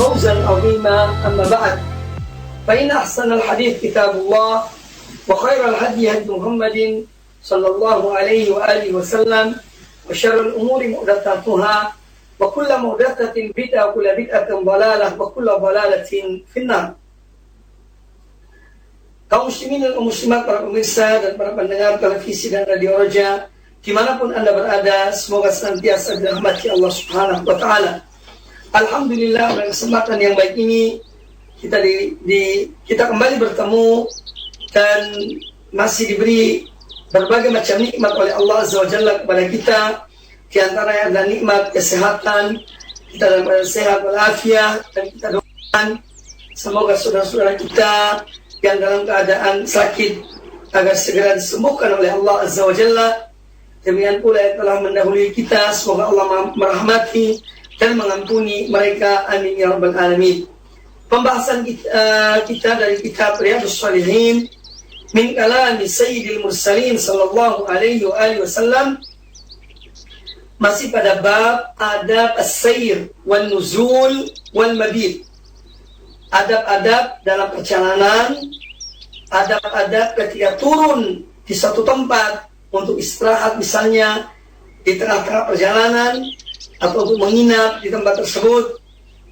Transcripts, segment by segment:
فوزا عظيما. أما بعد، فإن أحسن الحديث كتاب الله، وخير الهدي هدي محمد صلى الله عليه وآله وسلم، وشر الأمور محدثاتها، وكل محدثة بدعة، وكل بدعة ضلالة، وكل ضلالة في النار. Kaum muslimin dan muslimat, para pemirsa dan para pendengar televisi dan radio Roja, dimanapun Anda berada, semoga senantiasa dirahmati Allah Subhanahu wa Ta'ala. Alhamdulillah, pada kesempatan yang baik ini kita kembali bertemu dan masih diberi berbagai macam nikmat oleh Allah Azza wa Jalla kepada kita. Di antaranya adalah nikmat kesehatan, kita dalam keadaan sehat walafiat, dan kita doakan semoga saudara-saudara kita yang dalam keadaan sakit agar segera disembuhkan oleh Allah Azza wa Jalla. Demikian pula yang telah mendahului kita, semoga Allah merahmati dan mengampuni mereka, amin ya rabbal alamin. Pembahasan kita dari kitab Riyadhus Shalihin min kalami Sayyidil Mursalin sallallahu alaihi wasallam, masih pada bab adab as-sayr wal nuzul wal mabit. Adab-adab dalam perjalanan, adab-adab ketika turun di suatu tempat untuk istirahat, misalnya di tengah-tengah perjalanan, atau untuk menginap di tempat tersebut.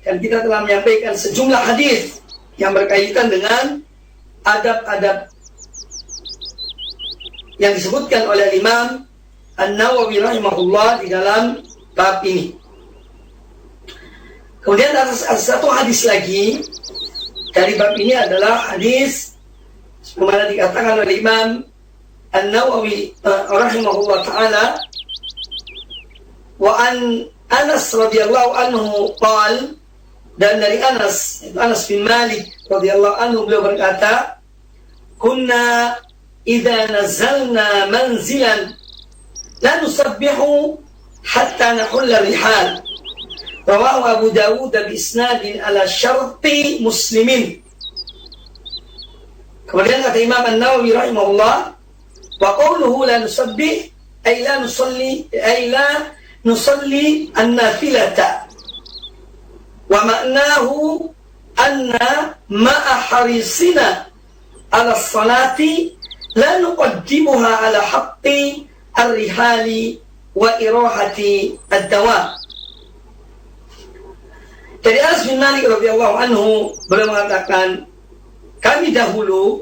Dan kita telah menyampaikan sejumlah hadis yang berkaitan dengan adab-adab yang disebutkan oleh Imam An-Nawawi rahimahullah di dalam bab ini. Kemudian ada satu hadis lagi dari bab ini, adalah hadis sebagaimana dikatakan oleh Imam An-Nawawi rahimahullah ta'ala, wa an Anas radhiyallahu anhu qal, dan dari Anas bin Malik radhiyallahu anhu, beliau berkata, kunna idza nazalna manzilan la nusabbihu hatta nahulla rihal. Rawahu Abu Dawud bi isnadin ala syarti Muslimin. Kemudian kata Imam An-Nawawi rahimahullah, wa qawluhu la nusabbih ay la nusalli an-nafilata, wa ma'nahu anna ma'a harisina ala salati la nuqaddimuha ala haqqi ar-rihali wa irahati ad-dawa. Dari Anas bin Malik radhiyallahu anhu, beliau mengatakan, kami dahulu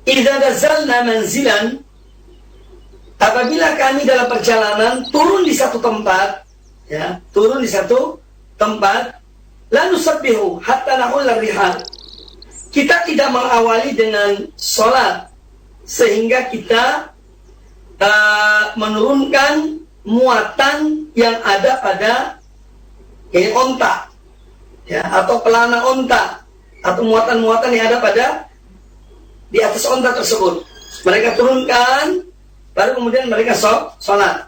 idza nazalna manzilan, apabila kami dalam perjalanan turun di satu tempat, la nusabbihu hatta nahulla rihal, kita tidak mengawali dengan sholat sehingga kita menurunkan muatan yang ada pada onta, atau pelana onta, atau muatan-muatan yang ada pada di atas onta tersebut. Mereka turunkan, baru kemudian mereka sholat.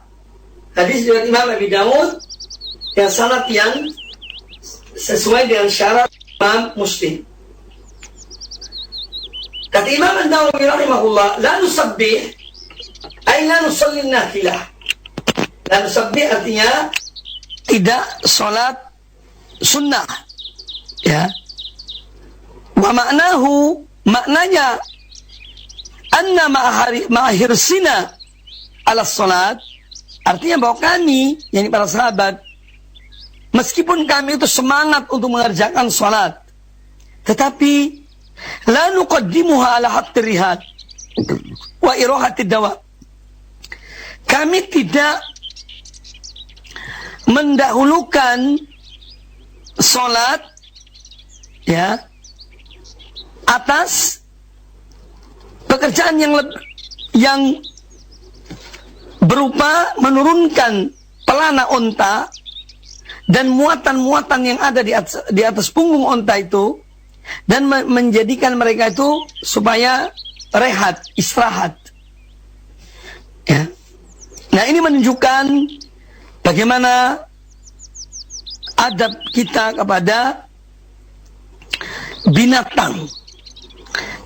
Hadis riwayat Imam Abi Dawud yang sanad yang sesuai dengan syarat Imam Muslim. Kata Imam An-Nawawi rahimahullah, la nusabbih ay la nusalli nafilah. La nusabbih artinya tidak sholat sunnah, wa ma'nahu, maknanya anna ma'ahirsina ala sholat, artinya bahwa kami, yakni para sahabat, meskipun kami itu semangat untuk mengerjakan sholat, tetapi la nuqaddimuha ala haqqi rihad wa irahati dawa, kami tidak mendahulukan sholat atas pekerjaan yang berupa menurunkan pelana onta dan muatan-muatan yang ada di atas punggung onta itu, dan menjadikan mereka itu supaya rehat, istirahat. Nah, ini menunjukkan bagaimana adab kita kepada binatang,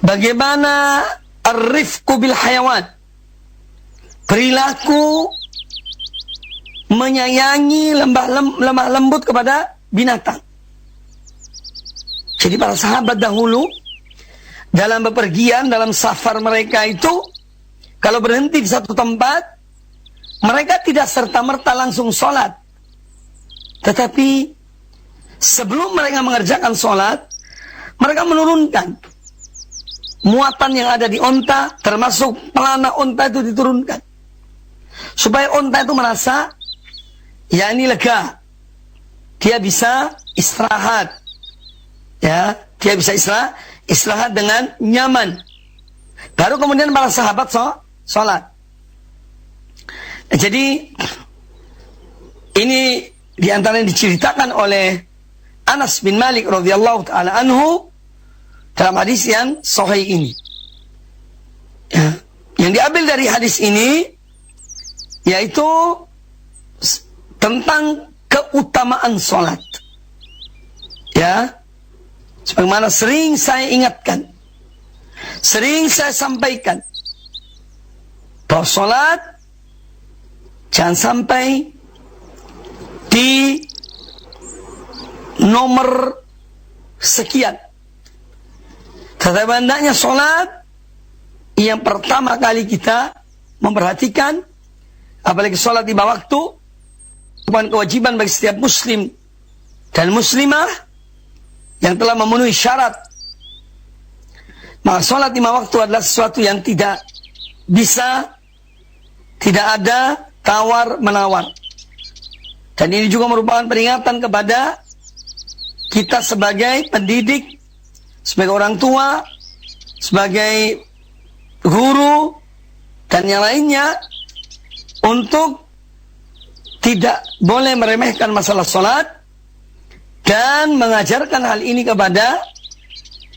bagaimana ar-rifqu bil hayawan, perilaku menyayangi lemah lembut kepada binatang. Jadi para sahabat dahulu dalam bepergian, dalam safar mereka itu, kalau berhenti di satu tempat, mereka tidak serta-merta langsung sholat. Tetapi sebelum mereka mengerjakan sholat, mereka menurunkan muatan yang ada di onta, termasuk pelana onta itu diturunkan. Supaya onta itu merasa, ya ini lega. Dia bisa istirahat. Ya, dia bisa istirahat dengan nyaman. Baru kemudian para sahabat sholat. Jadi ini diantara yang diceritakan oleh Anas bin Malik radhiyallahu taala anhu dalam hadis yang sahih ini. Ya, yang diambil dari hadis ini yaitu tentang keutamaan sholat. Ya, sebagaimana sering saya ingatkan, sering saya sampaikan, bahwa sholat jangan sampai di nomor sekian. Tetapi hendaknya sholat yang pertama kali kita memperhatikan, apalagi sholat lima waktu, bukan kewajiban bagi setiap muslim dan muslimah yang telah memenuhi syarat. Maka sholat lima waktu adalah sesuatu yang tidak bisa, tidak ada tawar-menawar. Dan ini juga merupakan peringatan kepada kita sebagai pendidik, sebagai orang tua, sebagai guru, dan yang lainnya, untuk tidak boleh meremehkan masalah sholat, dan mengajarkan hal ini kepada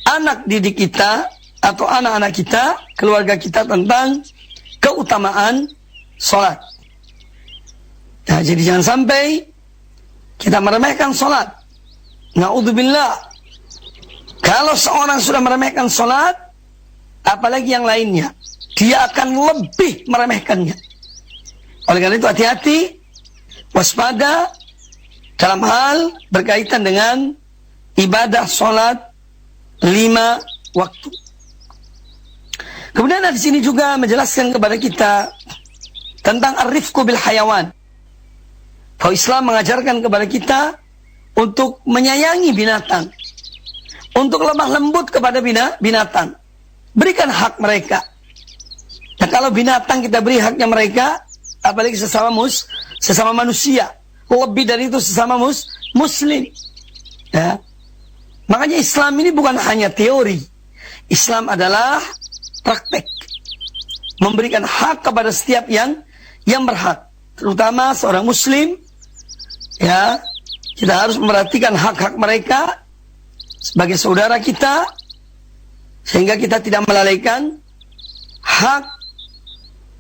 anak didik kita atau anak-anak kita, keluarga kita, tentang keutamaan sholat. Nah, jadi jangan sampai kita meremehkan sholat. Na'udzubillah. Kalau seorang sudah meremehkan sholat, apalagi yang lainnya, dia akan lebih meremehkannya. Oleh karena itu hati-hati, waspada dalam hal berkaitan dengan ibadah sholat lima waktu. Kemudian di sini juga menjelaskan kepada kita tentang ar-rifqu bil hayawan. Bahwa Islam mengajarkan kepada kita untuk menyayangi binatang, untuk lemah lembut kepada binatang. Berikan hak mereka. Nah, kalau binatang kita beri haknya mereka, apalagi sesama manusia, lebih dari itu sesama muslim. Ya. Makanya Islam ini bukan hanya teori. Islam adalah praktek. Memberikan hak kepada setiap yang berhak. Terutama seorang muslim. Ya, kita harus memperhatikan hak-hak mereka sebagai saudara kita, sehingga kita tidak melalaikan hak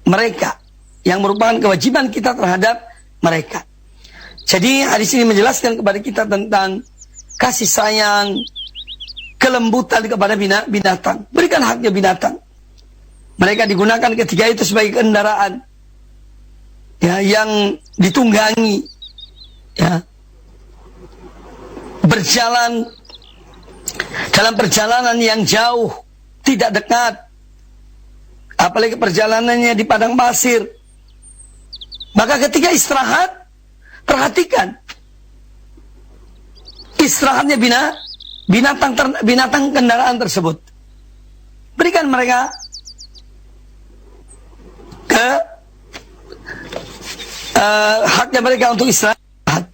mereka yang merupakan kewajiban kita terhadap mereka. Jadi hadis ini menjelaskan kepada kita tentang kasih sayang, kelembutan kepada binatang. Berikan haknya binatang. Mereka digunakan ketika itu sebagai kendaraan, ya, yang ditunggangi, ya, berjalan dalam perjalanan yang jauh, tidak dekat, apalagi perjalanannya di padang pasir. Maka ketika istirahat, perhatikan istirahatnya binatang kendaraan tersebut. Berikan mereka haknya mereka untuk istirahat.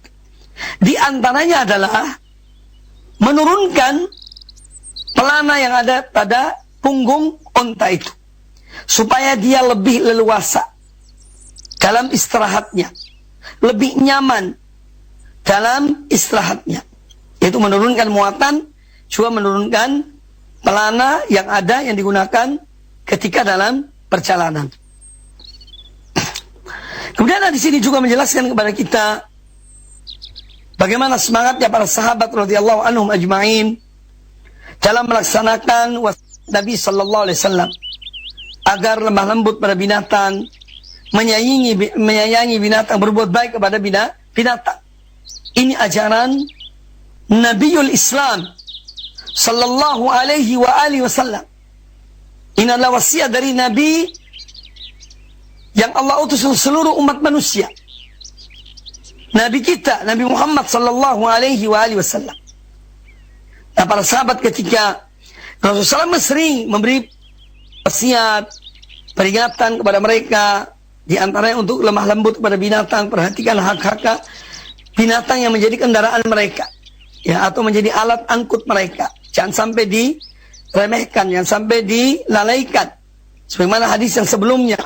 Di antaranya adalah menurunkan pelana yang ada pada punggung onta itu, supaya dia lebih leluasa dalam istirahatnya, lebih nyaman dalam istirahatnya. Yaitu menurunkan muatan, juga menurunkan pelana yang ada yang digunakan ketika dalam perjalanan. Kemudian di sini juga menjelaskan kepada kita bagaimana semangatnya para sahabat radhiyallahu anhum ajma'in dalam melaksanakan wasiat Nabi sallallahu alaihi wasallam agar lemah lembut pada binatang, menyayangi binatang, berbuat baik kepada binatang. Ini ajaran Nabiul Islam sallallahu alaihi wa alihi wasallam. Ini adalah wasiat dari Nabi yang Allah utus untuk seluruh umat manusia. Nabi kita, Nabi Muhammad sallallahu alaihi wa alihi wasallam. Nah, para sahabat ketika Rasulullah SAW sering memberi wasiat, peringatan kepada mereka, di antaranya untuk lemah lembut kepada binatang, perhatikan hak-hak binatang yang menjadi kendaraan mereka, ya, atau menjadi alat angkut mereka. Jangan sampai diremehkan, jangan sampai dilalaikan. Sebagaimana hadis yang sebelumnya,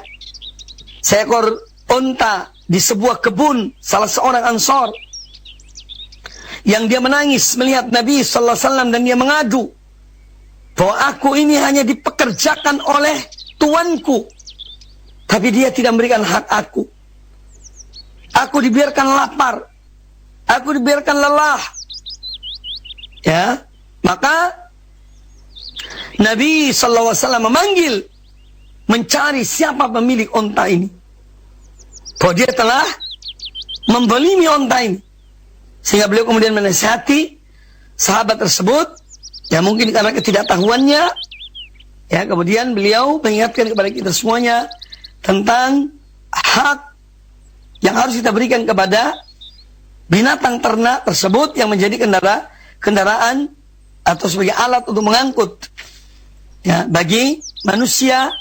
seekor unta di sebuah kebun salah seorang Ansor, yang dia menangis melihat Nabi sallallahu alaihi wasallam, dan dia mengadu bahwa aku ini hanya dipekerjakan oleh tuanku, tapi dia tidak memberikan hak aku. Aku dibiarkan lapar, aku dibiarkan lelah. Ya, maka Nabi sallallahu alaihi wasallam memanggil, mencari siapa pemilik unta ini, bahwa dia telah menzalimi unta ini. Sehingga beliau kemudian menasihati sahabat tersebut, ya mungkin karena ketidaktahuannya, ya, kemudian beliau mengingatkan kepada kita semuanya tentang hak yang harus kita berikan kepada binatang ternak tersebut yang menjadi kendaraan atau sebagai alat untuk mengangkut, ya, bagi manusia,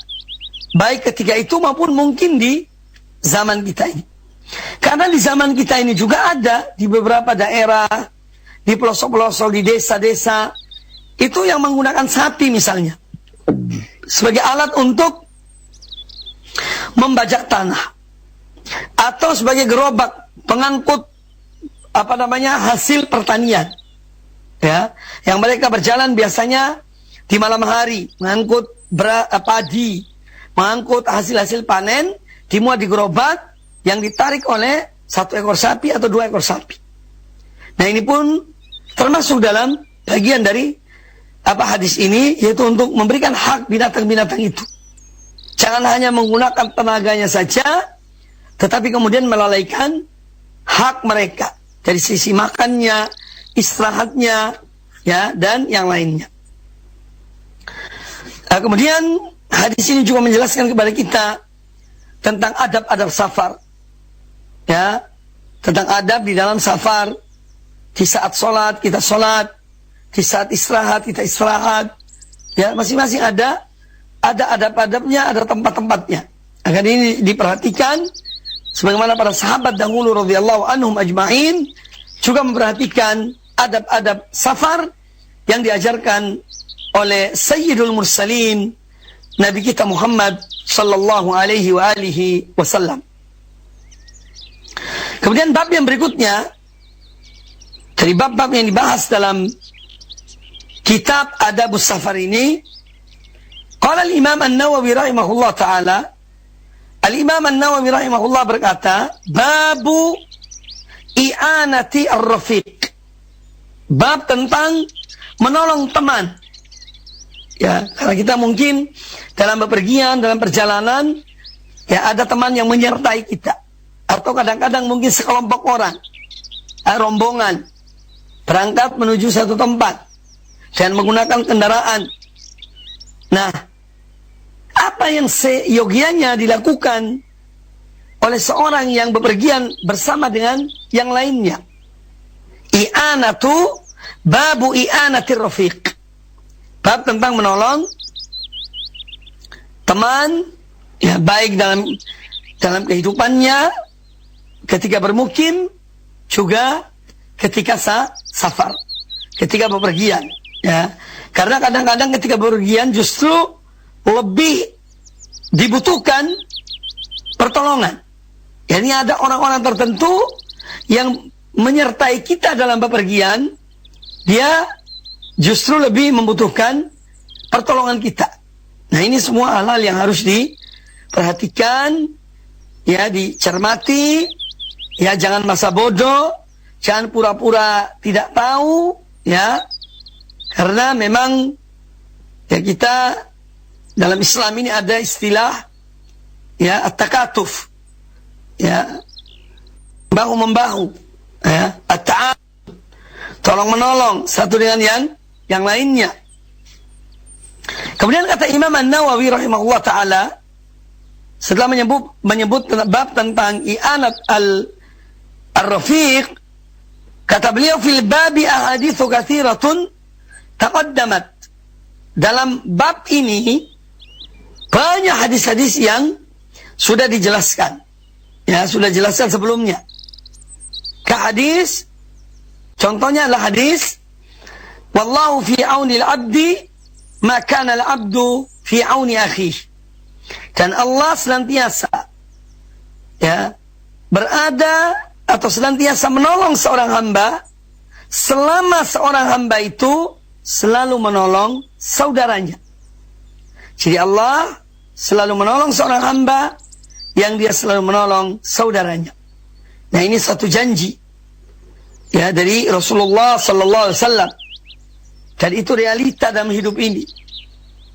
baik ketika itu maupun mungkin di zaman kita ini. Karena di zaman kita ini juga ada di beberapa daerah, di pelosok-pelosok, di desa-desa, itu yang menggunakan sapi misalnya sebagai alat untuk membajak tanah, atau sebagai gerobak pengangkut hasil pertanian, ya, yang mereka berjalan biasanya di malam hari mengangkut padi, mengangkut hasil-hasil panen, dimuat di gerobak yang ditarik oleh 1 ekor sapi atau 2 ekor sapi. Nah, ini pun termasuk dalam bagian dari hadis ini, yaitu untuk memberikan hak binatang-binatang itu. Jangan hanya menggunakan tenaganya saja, tetapi kemudian melalaikan hak mereka dari sisi makannya, istirahatnya, ya, dan yang lainnya. Nah, kemudian hadis ini juga menjelaskan kepada kita tentang adab-adab safar, ya, tentang adab di dalam safar. Di saat sholat kita sholat, di saat istirahat kita istirahat, ya, masing-masing ada adab-adabnya, ada tempat-tempatnya. Agar ini diperhatikan, sebagaimana para sahabat dahulu radhiyallahu anhum ajma'in juga memperhatikan adab-adab safar yang diajarkan oleh Sayyidul Mursalin, Nabi kita Muhammad sallallahu alaihi wa alihi wasallam. Kemudian bab yang berikutnya dari bab-bab yang dibahas dalam kitab Adabus Safar ini, qala al-Imam An-Nawawi rahimahullah taala, Al-Imam An-Nawawi rahimahullah berkata, babu i'anati ar-rafiq, bab tentang menolong teman. Ya, karena kita mungkin dalam bepergian, dalam perjalanan, ya, ada teman yang menyertai kita, atau kadang-kadang mungkin sekelompok orang, rombongan berangkat menuju satu tempat dan menggunakan kendaraan. Nah, apa yang seyogianya dilakukan oleh seorang yang bepergian bersama dengan yang lainnya? I'anatu, babu i'anatir rafiq, bab tentang menolong teman, ya, baik dalam kehidupannya ketika bermukim, juga ketika safar, ketika bepergian, ya. Karena kadang-kadang ketika bepergian justru lebih dibutuhkan pertolongan. Ya, ini ada orang-orang tertentu yang menyertai kita dalam bepergian, dia justru lebih membutuhkan pertolongan kita. Nah, ini semua hal-hal yang harus diperhatikan, ya, dicermati, ya, jangan masa bodoh, jangan pura-pura tidak tahu, ya, karena memang, ya, kita dalam Islam ini ada istilah, ya, at-takatuf, ya, bahu membahu, ya, at-ta'awun, tolong menolong satu dengan yang lainnya. Kemudian kata Imam An-Nawawi rahimahullah taala, setelah menyebut bab tentang i'anat al-rafiq, kata beliau, fil babi ahaditsu katsiratun taqaddamat. Dalam bab ini banyak hadis-hadis yang sudah dijelaskan. Ya, sudah jelaskan sebelumnya. Hadis, contohnya adalah hadis, wallahu fi auni al-'abdi ma kana al-'abdu fi auni akhihi. Dan Allah senantiasa, ya, berada atau senantiasa menolong seorang hamba selama seorang hamba itu selalu menolong saudaranya. Jadi Allah selalu menolong seorang hamba yang dia selalu menolong saudaranya. Nah, ini satu janji, ya, dari Rasulullah sallallahu alaihi wasallam. Dan itu realita dalam hidup ini.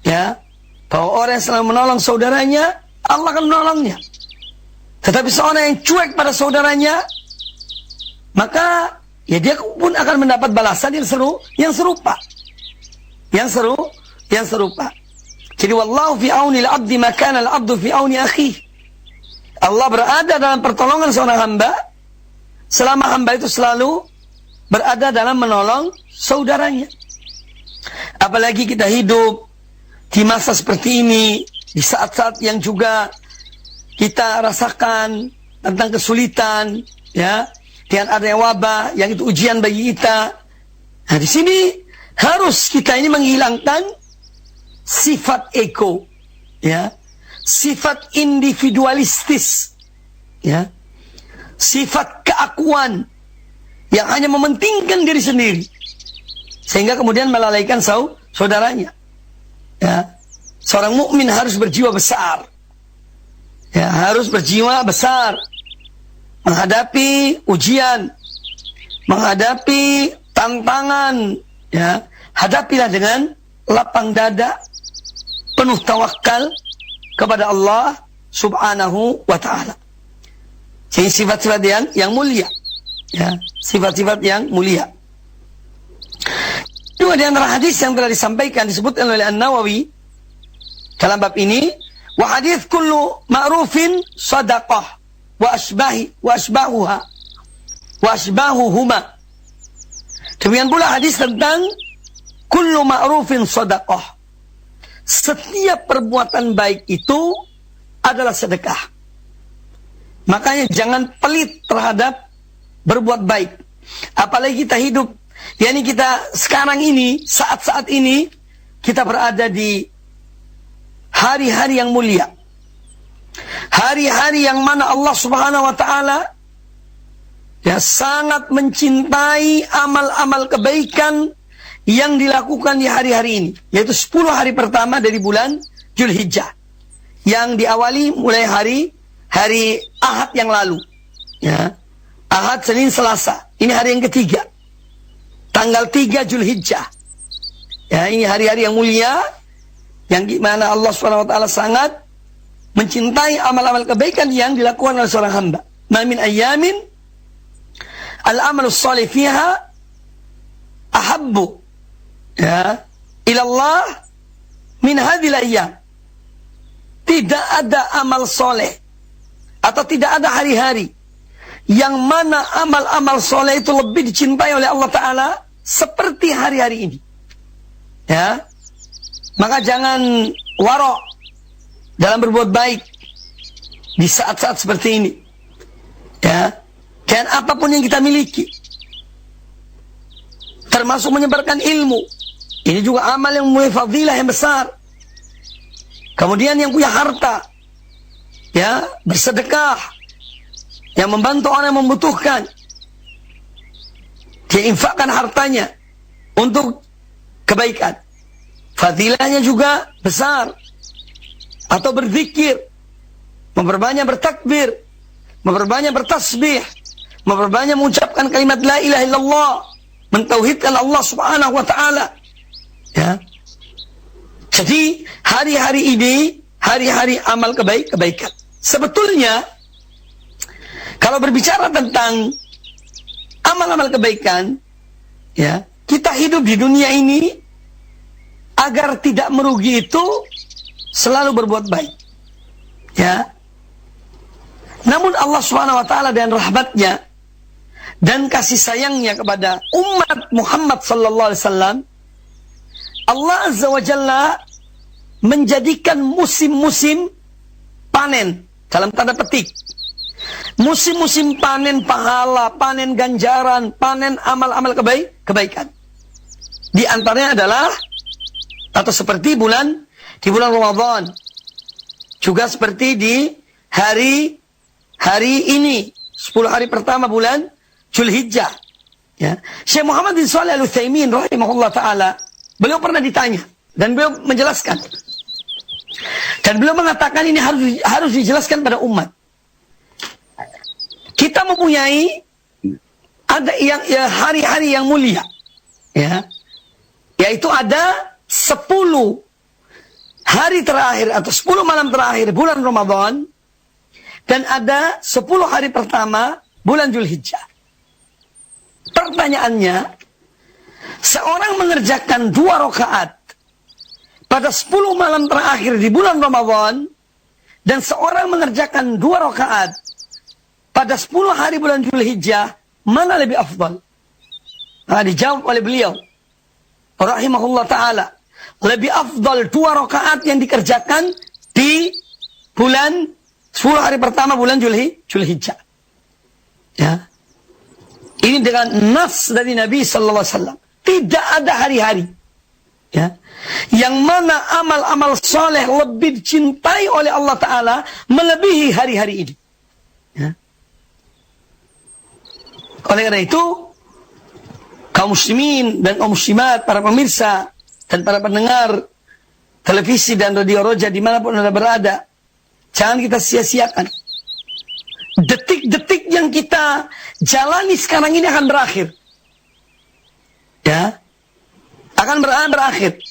Ya, bahwa orang yang selalu menolong saudaranya, Allah akan menolongnya. Tetapi seorang yang cuek pada saudaranya, maka ya dia pun akan mendapat balasan yang serupa. Yang serupa. Jadi wallahu fi auni al-'abdi ma kana al-'abdu fi auni akhihi. Allah berada dalam pertolongan seorang hamba selama hamba itu selalu berada dalam menolong saudaranya. Apalagi kita hidup di masa seperti ini, di saat-saat yang juga kita rasakan tentang kesulitan, ya, dengan adanya wabah yang itu ujian bagi kita. Nah, di sini harus kita ini menghilangkan sifat ego, ya, sifat individualistis, ya, sifat keakuan yang hanya mementingkan diri sendiri, sehingga kemudian melalaikan saudaranya. Ya, seorang mukmin harus berjiwa besar, ya, harus berjiwa besar menghadapi ujian, menghadapi tantangan, ya, hadapilah dengan lapang dada, penuh tawakal kepada Allah subhanahu wa ta'ala. Jadi sifat-sifat yang mulia, ya, sifat-sifat yang mulia. Dua di antara hadis yang telah disampaikan disebutkan oleh An-Nawawi dalam bab ini, wa hadits kullu ma'rufin shadaqah wa asbahuhuma. Demikian pula hadis tentang kullu ma'rufin shadaqah. Setiap perbuatan baik itu adalah sedekah. Makanya jangan pelit terhadap berbuat baik. Apalagi kita hidup, yakni kita sekarang ini, saat-saat ini, kita berada di hari-hari yang mulia. Hari-hari yang mana Allah subhanahu wa ta'ala, ya, sangat mencintai amal-amal kebaikan yang dilakukan di hari-hari ini, yaitu 10 hari pertama dari bulan Dzulhijjah, yang diawali mulai hari Ahad yang lalu, ya, Ahad, Senin, Selasa. Ini hari yang ketiga, tanggal 3 Dzulhijjah. Ya, ini hari-hari yang mulia, yang dimana Allah SWT sangat mencintai amal-amal kebaikan yang dilakukan oleh seorang hamba. Ma min ayyamin al-amalus shalih fiha ahabbu, ya, ilallah min hadhil ayyam. Tidak ada amal soleh atau tidak ada hari-hari yang mana amal-amal soleh itu lebih dicintai oleh Allah Ta'ala seperti hari-hari ini, ya. Maka jangan warok dalam berbuat baik di saat-saat seperti ini, ya. Dan apapun yang kita miliki, termasuk menyebarkan ilmu, ini juga amal yang mempunyai fadilah yang besar. Kemudian yang punya harta, ya, bersedekah, yang membantu orang yang membutuhkan, dia infakkan hartanya untuk kebaikan, fadilahnya juga besar. Atau berzikir, memperbanyak bertakbir, memperbanyak bertasbih, memperbanyak mengucapkan kalimat la ilaha illallah, mentauhidkan Allah subhanahu wa ta'ala, ya. Jadi hari-hari ini hari-hari amal kebaikan. Sebetulnya Kalau berbicara tentang amal-amal kebaikan, ya, kita hidup di dunia ini agar tidak merugi itu selalu berbuat baik. Ya. Namun Allah Subhanahu wa taala dan rahmatnya dan kasih sayangnya kepada umat Muhammad sallallahu alaihi wasallam, Allah Azza wa Jalla menjadikan musim-musim panen dalam tanda petik. Musim-musim panen pahala, panen ganjaran, panen amal-amal kebaikan. Di antaranya adalah atau seperti di bulan Ramadan. Juga seperti di hari ini, 10 hari pertama bulan Zulhijjah. Ya. Syekh Muhammad bin Shalih Al-Utsaimin rahimahullah taala, beliau pernah ditanya dan beliau menjelaskan. Dan beliau mengatakan ini harus dijelaskan pada umat. Kita mempunyai ada yang ya, hari-hari yang mulia. Ya. Yaitu ada 10 hari terakhir atau 10 malam terakhir bulan Ramadan dan ada 10 hari pertama bulan Zulhijjah. Pertanyaannya, seorang mengerjakan 2 rakaat pada 10 malam terakhir di bulan Ramadan dan seorang mengerjakan 2 rakaat pada 10 hari bulan Zulhijjah, mana lebih afdal? Nah, dijawab oleh beliau rahimahullah ta'ala, lebih afdal 2 rakaat yang dikerjakan di bulan 10 hari pertama bulan Zulhijjah. Ya. Ini dengan nas dari Nabi sallallahu alaihi wasallam. Tidak ada hari-hari, ya, yang mana amal-amal soleh lebih dicintai oleh Allah Ta'ala melebihi hari-hari ini. Ya. Oleh karena itu, kaum muslimin dan kaum muslimat, para pemirsa dan para pendengar televisi dan radio Roja dimanapun Anda berada, jangan kita sia-siakan. Detik-detik yang kita jalani sekarang ini akan berakhir. Ya, akan berakhir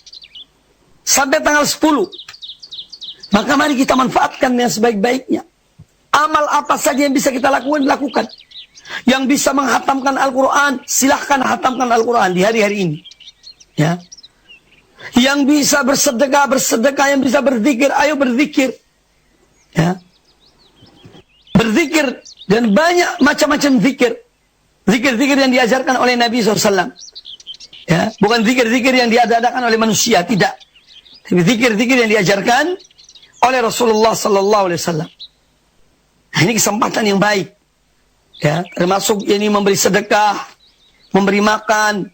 sampai tanggal 10. Maka mari kita manfaatkan yang sebaik-baiknya. Amal apa saja yang bisa kita lakukan. Yang bisa menghatamkan Al-Quran, silahkan hatamkan Al-Quran di hari-hari ini. Ya. Yang bisa bersedekah, yang bisa berzikir, ayo berzikir. Ya. Berzikir dan banyak macam-macam zikir. Zikir-zikir yang diajarkan oleh Nabi SAW. Ya, bukan zikir-zikir yang diadakan oleh manusia, tidak. Tapi zikir-zikir yang diajarkan oleh Rasulullah SAW. Nah, ini kesempatan yang baik. Ya, termasuk ini memberi sedekah, memberi makan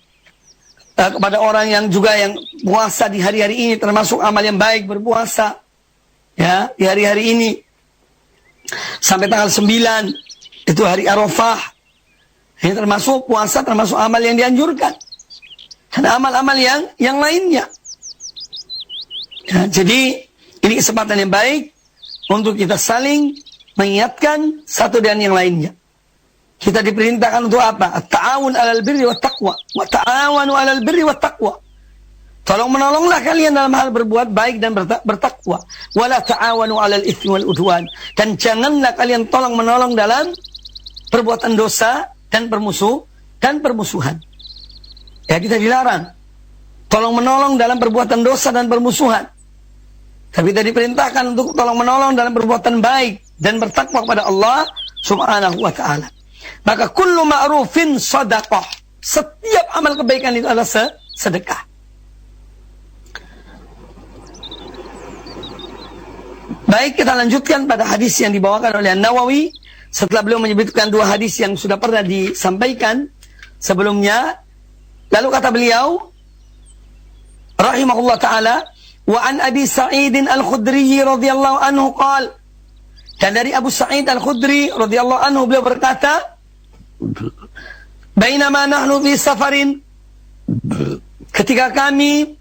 kepada orang yang juga yang puasa di hari-hari ini, termasuk amal yang baik berpuasa. Ya, di hari-hari ini sampai tanggal 9 itu hari Arafah. Ini termasuk puasa, termasuk amal yang dianjurkan. Dan amal-amal yang lainnya. Ya, jadi ini kesempatan yang baik untuk kita saling mengingatkan satu dan yang lainnya. Kita diperintahkan untuk apa? At-ta'awun 'alal birri wat taqwa. Wa ta'awanu 'alal birri wat taqwa. Tolong menolonglah kalian dalam hal berbuat baik dan bertakwa. Wala ta'awanu 'alal itsmi wal udwan. Dan janganlah kalian tolong menolong dalam perbuatan dosa dan permusuhan. Ya, kita dilarang tolong menolong dalam perbuatan dosa dan permusuhan. Tapi kita diperintahkan untuk tolong menolong dalam perbuatan baik dan bertakwa kepada Allah Subhanahu wa ta'ala. Maka kullu ma'rufin sadaqah. Setiap amal kebaikan itu adalah sedekah. Baik, kita lanjutkan pada hadis yang dibawakan oleh An-Nawawi setelah beliau menyebutkan 2 hadis yang sudah pernah disampaikan sebelumnya. Lalu kata beliau rahimahullah taala, wa an Abi Sa'id Al-Khudri radhiyallahu anhu qala, dan dari Abu Sa'id Al-Khudri radhiyallahu anhu beliau berkata, bainama nahnu fi safarin, ketika kami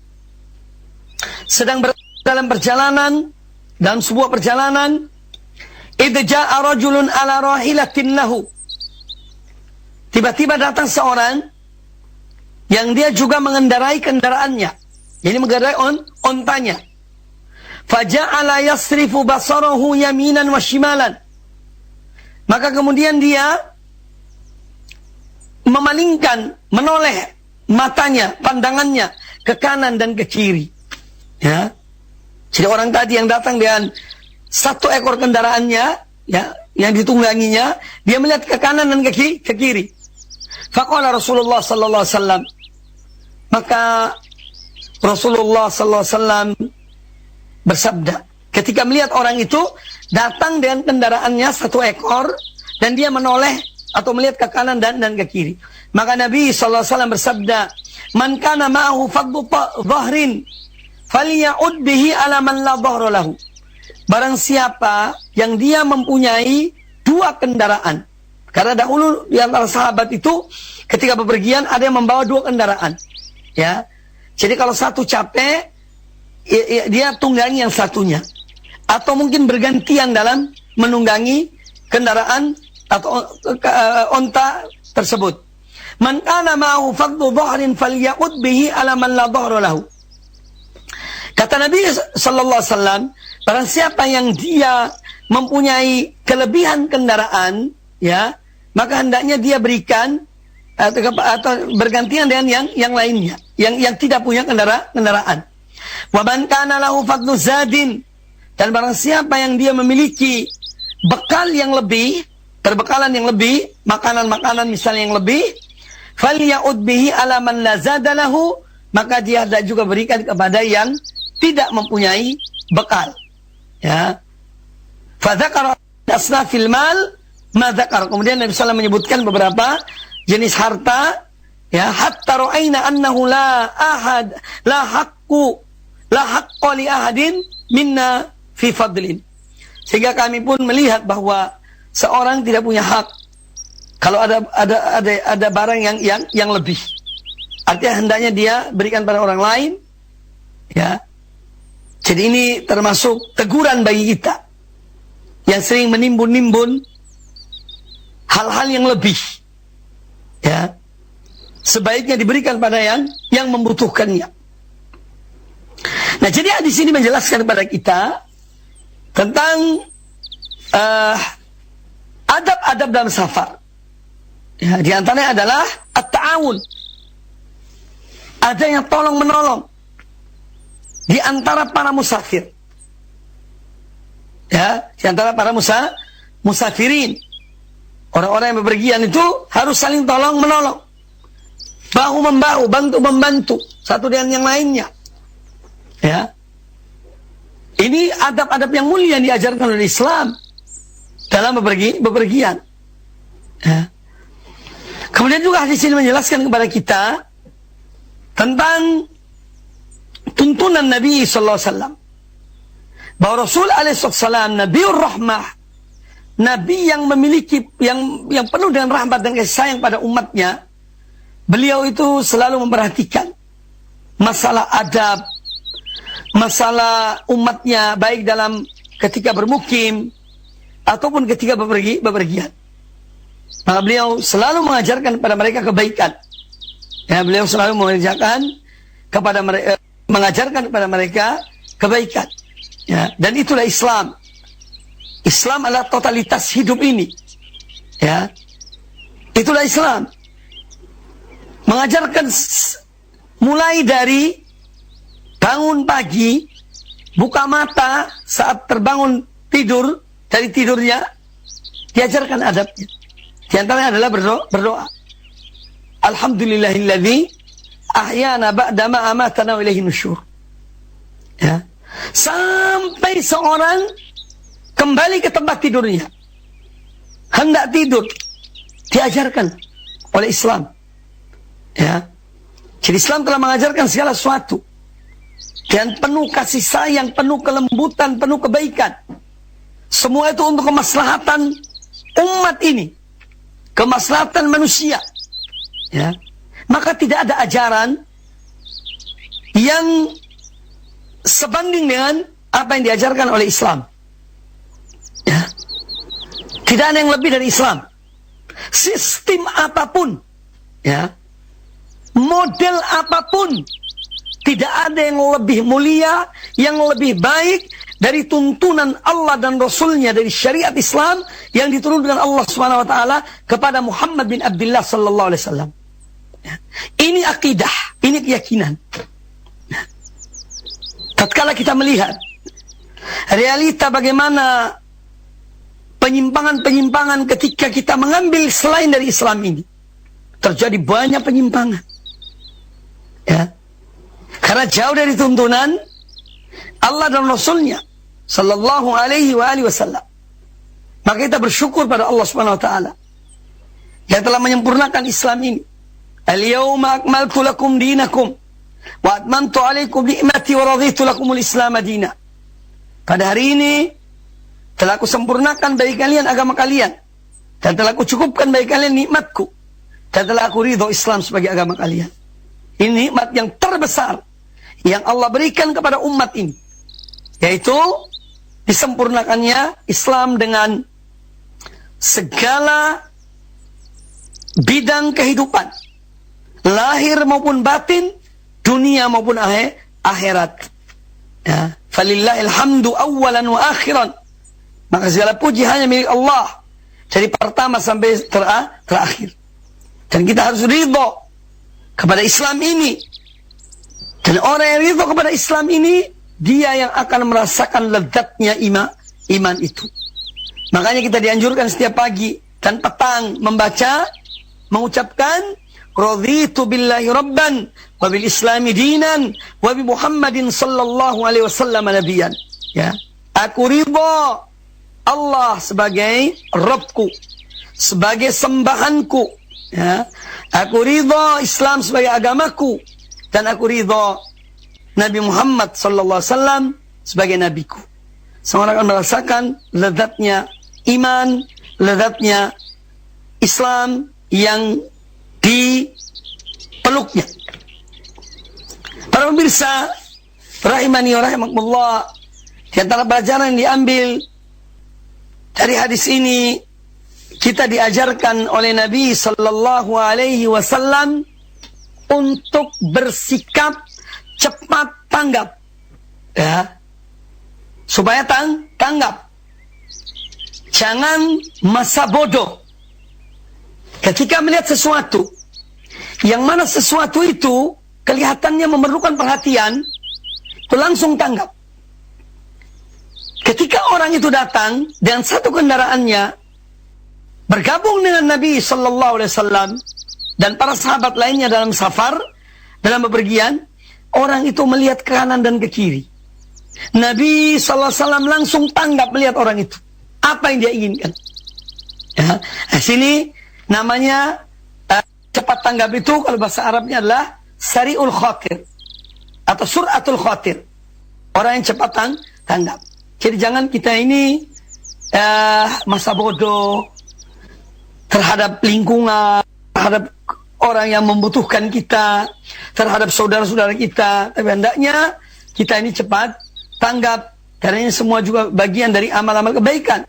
sedang dalam perjalanan, dalam sebuah perjalanan, idza jaa rajulun ala rahilatin lahu, tiba-tiba datang seorang yang dia juga mengendarai kendaraannya, jadi mengendarai ontanya. Faja'ala yasrifu basarahu yaminan wa shimalan, Maka kemudian dia memalingkan, menoleh matanya, pandangannya ke kanan dan ke kiri. Ya. Jadi orang tadi yang datang dengan satu ekor kendaraannya, ya, yang ditungganginya, dia melihat ke kanan dan ke kiri. Faqala Rasulullah sallallahu alaihi wasallam. Maka Rasulullah sallallahu alaihi wasallam bersabda, ketika melihat orang itu datang dengan kendaraannya satu ekor dan dia menoleh atau melihat ke kanan dan ke kiri. Maka Nabi sallallahu alaihi wasallam bersabda, "Man kana ma'ahu fadlu dhahrin falya'ud bihi ala man la dhahra lahu." Barang siapa yang dia mempunyai dua kendaraan. Karena dahulu di antara sahabat itu ketika bepergian ada yang membawa dua kendaraan. Ya. Jadi kalau satu capek, dia tunggangi yang satunya. Atau mungkin bergantian dalam menunggangi kendaraan atau onta tersebut. Man kana ma'ahu fadlu dhahrin falya'ud bihi ala man la dhahra lahu. Kata Nabi sallallahu alaihi wasallam, barang siapa yang dia mempunyai kelebihan kendaraan, ya, maka hendaknya dia berikan atau bergantian dengan yang lainnya, yang tidak punya kendaraan. Wa man kana lahu fadlu zadin, dan barang siapa yang dia memiliki bekal yang lebih, perbekalan yang lebih, makanan-makanan misalnya yang lebih, falya'ud bihi ala man la zada lahu, maka dia hendak juga berikan kepada yang tidak mempunyai bekal. Ya. Fa dzakara asnafil mal ma dzakara. Kemudian Nabi sallallahu menyebutkan beberapa jenis harta, ya, hatta ra'aina annahu la haqqa li ahadin minna fi fadlin. Sehingga kami pun melihat bahwa seorang tidak punya hak kalau ada barang yang lebih. Artinya hendaknya dia berikan pada orang lain, ya. Jadi ini termasuk teguran bagi kita yang sering menimbun-nimbun hal-hal yang lebih. Ya. Sebaiknya diberikan pada yang membutuhkannya. Nah, jadi di sini menjelaskan kepada kita tentang adab-adab dalam safar. Ya, di antaranya adalah at-ta'awun. Ada yang tolong-menolong di antara para musafir. Ya, di antara para musafirin. Orang-orang yang bepergian itu harus saling tolong-menolong. Bahu-membahu, bantu-membantu satu dengan yang lainnya. Ya. Ini adab-adab yang mulia yang diajarkan oleh Islam dalam bepergian. Ya. Kemudian juga hadis ini menjelaskan kepada kita tentang tuntunan Nabi sallallahu alaihi wasallam. Bahwa Rasul alaihi wasallam Nabiur Rahmah, Nabi yang memiliki yang penuh dengan rahmat dan kasih sayang pada umatnya. Beliau itu selalu memperhatikan masalah adab, masalah umatnya, baik dalam ketika bermukim ataupun ketika bepergian. Maka beliau selalu mengajarkan kepada mereka kebaikan. Ya, beliau selalu mengajarkan kepada mereka kebaikan. Ya, dan itulah Islam. Islam adalah totalitas hidup ini. Ya. Itulah Islam. Mengajarkan mulai dari bangun pagi, buka mata saat terbangun tidur dari tidurnya, diajarkan adabnya. Di antaranya adalah berdoa. Alhamdulillahilladzi ahyana ba'dama amatana wa ilaihin nusyur. Ya. Sampai seorang kembali ke tempat tidurnya, hendak tidur, diajarkan oleh Islam. Ya. Jadi Islam telah mengajarkan segala sesuatu dan penuh kasih sayang, penuh kelembutan, penuh kebaikan. Semua itu untuk kemaslahatan umat ini, kemaslahatan manusia. Ya. Maka tidak ada ajaran yang sebanding dengan apa yang diajarkan oleh Islam. Ya. Tidak ada yang lebih dari Islam. Sistem apapun, ya, model apapun, tidak ada yang lebih mulia, yang lebih baik dari tuntunan Allah dan Rasulnya, dari syariat Islam yang diturunkan Allah Subhanahu wa taala kepada Muhammad bin Abdullah sallallahu alaihi wasallam. Ini akidah, ini keyakinan. Tatkala kita melihat realita bagaimana penyimpangan-penyimpangan ketika kita mengambil selain dari Islam ini, terjadi banyak penyimpangan. Ya. Karena jauh dari tuntunan Allah dan Rasulnya sallallahu alaihi wasallam. Maka kita bersyukur pada Allah Subhanahu wa taala yang telah menyempurnakan Islam ini. Al-yawma akmaltu lakum dinakum wa atmamtu alaikum ni'mati wa raditu lakumul Islam madina. Pada hari ini telah aku sempurnakan bagi kalian agama kalian, dan telah aku cukupkan bagi kalian nikmatku, dan telah aku ridho Islam sebagai agama kalian. Ini nikmat yang terbesar yang Allah berikan kepada umat ini, yaitu disempurnakannya Islam dengan segala bidang kehidupan, lahir maupun batin, dunia maupun akhirat. Ya, falillahil hamdu awalan wa akhiran. Maka segala puji hanya milik Allah, dari pertama sampai terakhir. Dan kita harus ridho kepada Islam ini. Dan orang yang ridho kepada Islam ini, dia yang akan merasakan lezatnya iman itu. Makanya kita dianjurkan setiap pagi dan petang mengucapkan raditu billahi rabban wa bil islami dinan wa bi Muhammadin sallallahu alaihi wasallam nabiyan. Ya, aku ridha Allah sebagai Rabbku, sebagai sembahanku. Ya, aku ridha Islam sebagai agamaku, dan aku ridha Nabi Muhammad sallallahu alaihi wasallam sebagai nabiku. Seorang akan merasakan lezatnya iman, lezatnya Islam yang dipeluknya. Para pemirsa rahimani wa rahimakumullah, di antara pelajaran yang diambil dari hadis ini, kita diajarkan oleh Nabi sallallahu alaihi wasallam untuk bersikap cepat tanggap. Ya. Supaya tanggap. Jangan masa bodoh. Ketika melihat sesuatu, yang mana sesuatu itu kelihatannya memerlukan perhatian, itu langsung tanggap. Ketika orang itu datang dan satu kendaraannya bergabung dengan Nabi sallallahu alaihi wasallam dan para sahabat lainnya dalam safar, dalam bepergian, orang itu melihat ke kanan dan ke kiri. Nabi sallallahu alaihi wasallam langsung tanggap melihat orang itu. Apa yang dia inginkan? Ya, sini namanya cepat tanggap itu kalau bahasa Arabnya adalah sari'ul khatir atau sur'atul khatir. Orang yang cepat tanggap. Jadi jangan kita ini masa bodoh terhadap lingkungan, terhadap orang yang membutuhkan kita, terhadap saudara-saudara kita. Tapi hendaknya kita ini cepat tanggap, karena ini semua juga bagian dari amal-amal kebaikan.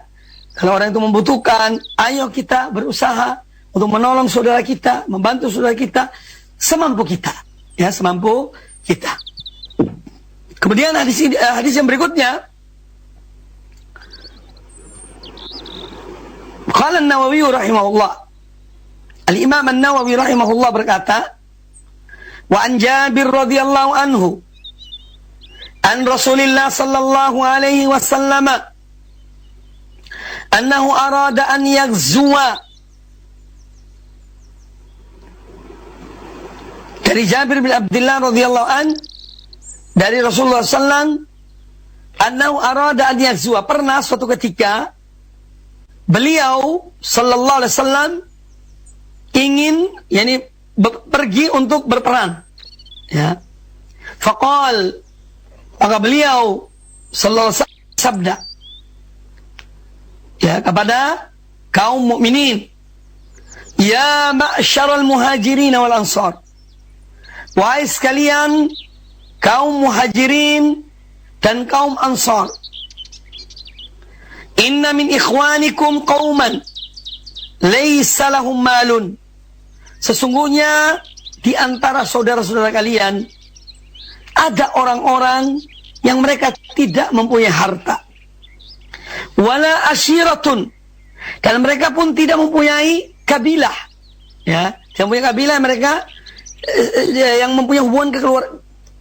Kalau orang itu membutuhkan, ayo kita berusaha untuk menolong saudara kita, membantu saudara kita semampu kita, ya, semampu kita. Kemudian hadis yang berikutnya, qala an-Nawawi rahimahullah, Al-Imam An-Nawawi rahimahullah berkata, wa an Jabir radhiyallahu anhu an Rasulillah sallallahu alaihi wasallam annahu arada an yaghzuwa. Dari Jabir bin Abdullah radhiyallahu an, dari Rasulullah sallallahu annahu arada an yaghzuwa, pernah suatu ketika beliau sallallahu alaihi wasallam ingin pergi untuk berperang. Ya. Faqal, maka beliau sallallahu alaihi wasallam sabda, ya, kepada kaum mukminin, ya ma'syaral muhajirin wal ansar, wahai sekalian kaum muhajirin dan kaum ansar, inna min ikhwanikum qauman laysa lahum malun, sesungguhnya di antara saudara-saudara kalian ada orang-orang yang mereka tidak mempunyai harta. Wala asyiratun, dan mereka pun tidak mempunyai kabilah. Ya, yang punya kabilah mereka yang mempunyai hubungan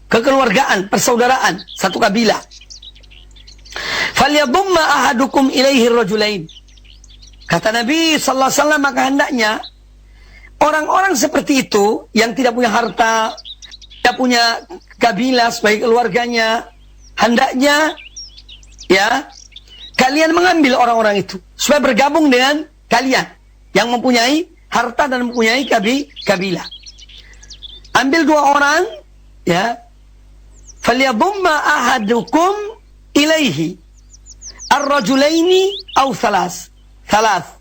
kekeluargaan, persaudaraan, satu kabilah. Falyadumma ahadukum ilaihi rajulain. Kata Nabi sallallahu alaihi wasallam, maka hendaknya orang-orang seperti itu yang tidak punya harta, tidak punya kabilah sebagai keluarganya, hendaknya ya kalian mengambil orang-orang itu supaya bergabung dengan kalian yang mempunyai harta dan mempunyai kabilah. Ambil dua orang, ya. Falyadumma ahadukum ilaihi ar-rajulaini aw thalath.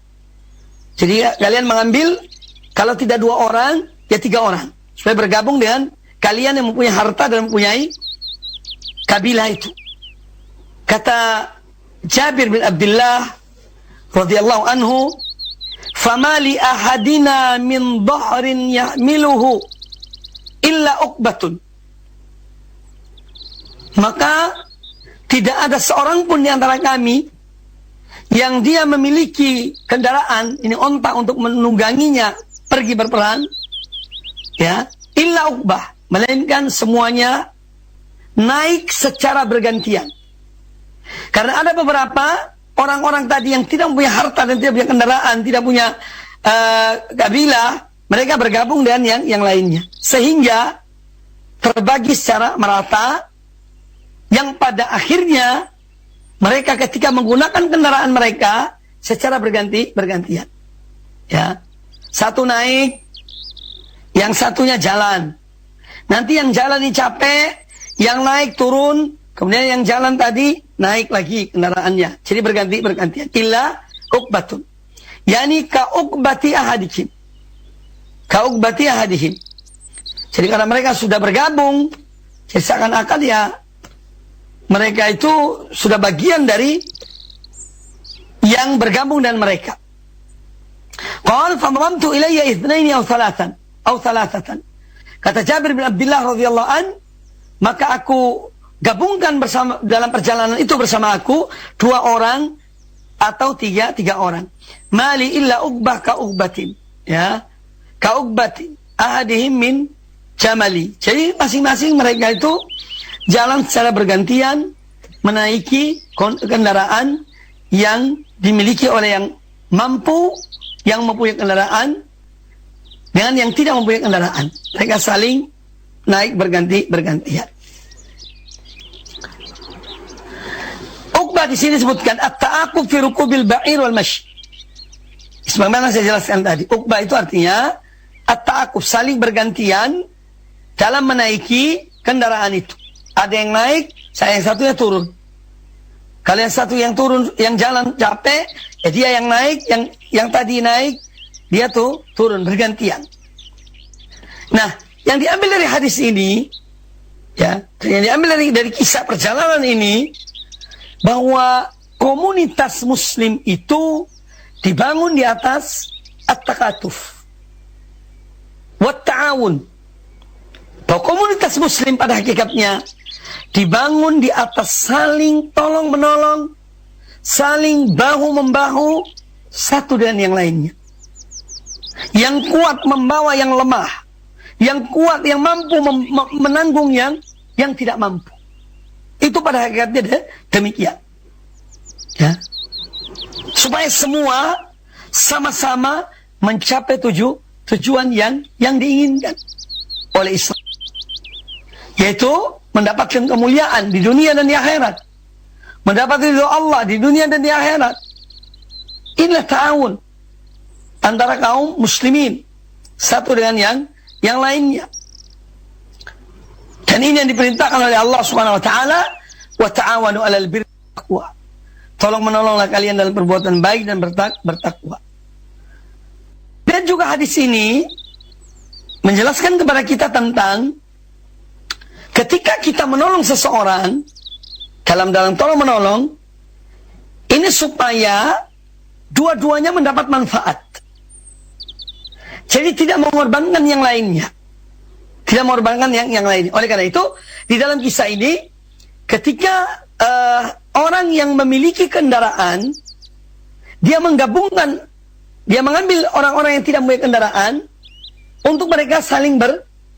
Jadi kalian mengambil, kalau tidak dua orang, ya tiga orang, supaya bergabung dengan kalian yang mempunyai harta dan mempunyai kabilah itu. Kata Jabir bin Abdullah radhiyallahu anhu, "Fama li ahadina min dhahrin yahmiluhu illa uqbatun." Maka tidak ada seorang pun di antara kami yang dia memiliki kendaraan, ini onta untuk menungganginya pergi berperang, ya, illa uqbah, melainkan semuanya naik secara bergantian. Karena ada beberapa orang-orang tadi yang tidak punya harta dan tidak punya kendaraan, tidak punya kabilah, mereka bergabung dengan yang lainnya, sehingga terbagi secara merata, yang pada akhirnya mereka ketika menggunakan kendaraan mereka secara bergantian, ya, satu naik, yang satunya jalan. Nanti yang jalan ini capek, yang naik turun, kemudian yang jalan tadi naik lagi kendaraannya. Jadi bergantian. Illa uqbatun, yani ka uqbati ahadihim. Jadi karena mereka sudah bergabung, jadi seakan-akan ya mereka itu sudah bagian dari yang bergabung dan mereka. Qala famadamtu ilayya ithnaini aw thalathatan. Kata Jabir bin Abdullah radhiyallahu an, maka aku gabungkan bersama dalam perjalanan itu bersama aku dua orang atau tiga orang. Mali illa uqbah ka uqbatin, ya, ka uqbatin ahadihim min jamali. Jadi masing-masing mereka itu jalan secara bergantian menaiki kendaraan yang dimiliki oleh yang mampu, yang mempunyai kendaraan, dengan yang tidak mempunyai kendaraan. Mereka saling naik bergantian. Uqbah di sini disebutkan at-ta'aqub fi rukubil ba'ir wal mashi. Sebagaimana saya jelaskan tadi, uqbah itu artinya at-ta'aqub, saling bergantian dalam menaiki kendaraan itu. Ada yang naik, saya yang satunya turun. Kalau yang satu yang turun, yang jalan capek, ya dia yang naik, yang tadi naik, dia tuh turun bergantian. Nah, yang diambil dari hadis ini, ya, yang diambil dari kisah perjalanan ini, bahwa komunitas Muslim itu dibangun di atas at-takatuf, wat-ta'awun. Bahwa komunitas Muslim pada hakikatnya dibangun di atas saling tolong-menolong, saling bahu-membahu satu dengan yang lainnya. Yang kuat membawa yang lemah, yang kuat yang mampu menanggung yang tidak mampu. Itu pada hakikatnya demikian. Ya. Supaya semua sama-sama mencapai tujuan yang diinginkan oleh Islam, yaitu mendapatkan kemuliaan di dunia dan di akhirat, mendapat ridho Allah di dunia dan di akhirat. Inilah ta'awun antara kaum muslimin satu dengan yang lainnya. Dan ini yang diperintahkan oleh Allah Subhanahu wa taala, wa ta'awanu 'alal birri wat taqwa. Tolong menolonglah kalian dalam perbuatan baik dan bertakwa. Dan juga hadis ini menjelaskan kepada kita tentang ketika kita menolong seseorang, dalam tolong menolong, ini supaya dua-duanya mendapat manfaat. Jadi tidak mengorbankan yang lainnya. Tidak mengorbankan yang lainnya. Oleh karena itu, di dalam kisah ini, ketika orang yang memiliki kendaraan, dia menggabungkan, dia mengambil orang-orang yang tidak memiliki kendaraan untuk mereka saling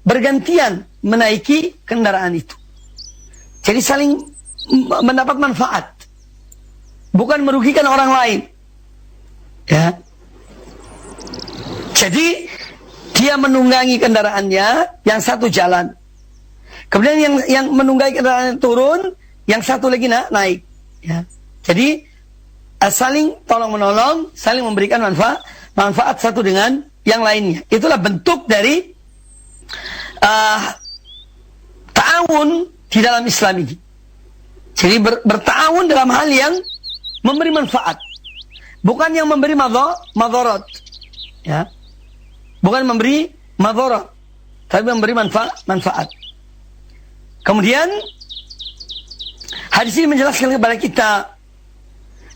bergantian menaiki kendaraan itu. Jadi saling mendapat manfaat, bukan merugikan orang lain. Ya. Jadi dia menunggangi kendaraannya, yang satu jalan. Kemudian yang menunggangi kendaraan turun, yang satu lagi naik. Ya. Jadi saling tolong-menolong, saling memberikan manfaat satu dengan yang lainnya. Itulah bentuk dari ta'awun di dalam Islam ini. Jadi berta'awun dalam hal yang memberi manfaat, bukan yang memberi madarat. Ya. Bukan memberi madarat, tapi memberi manfaat. Kemudian hadis ini menjelaskan kepada kita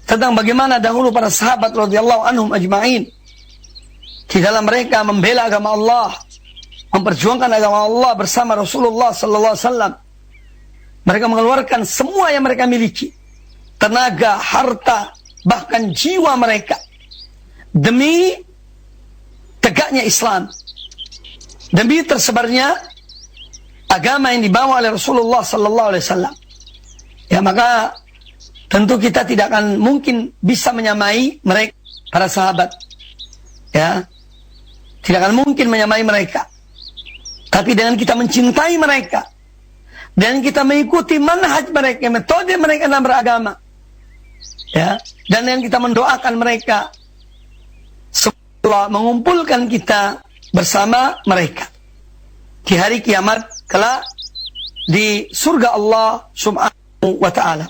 tentang bagaimana dahulu para sahabat radhiyallahu anhum ajma'in di dalam mereka membela agama Allah, memperjuangkan agama Allah bersama Rasulullah sallallahu alaihi wasallam. Mereka mengeluarkan semua yang mereka miliki, tenaga, harta, bahkan jiwa mereka, demi tegaknya Islam, demi tersebarnya agama yang dibawa oleh Rasulullah sallallahu alaihi wasallam. Ya, maka tentu kita tidak akan mungkin bisa menyamai mereka, para sahabat. Ya, tidak akan mungkin menyamai mereka. Tapi dengan kita mencintai mereka, dan kita mengikuti manhaj mereka, metode mereka dalam beragama, ya, dan yang kita mendoakan mereka, semoga mengumpulkan kita bersama mereka di hari kiamat kelak di surga Allah Subhanahu wa ta'ala.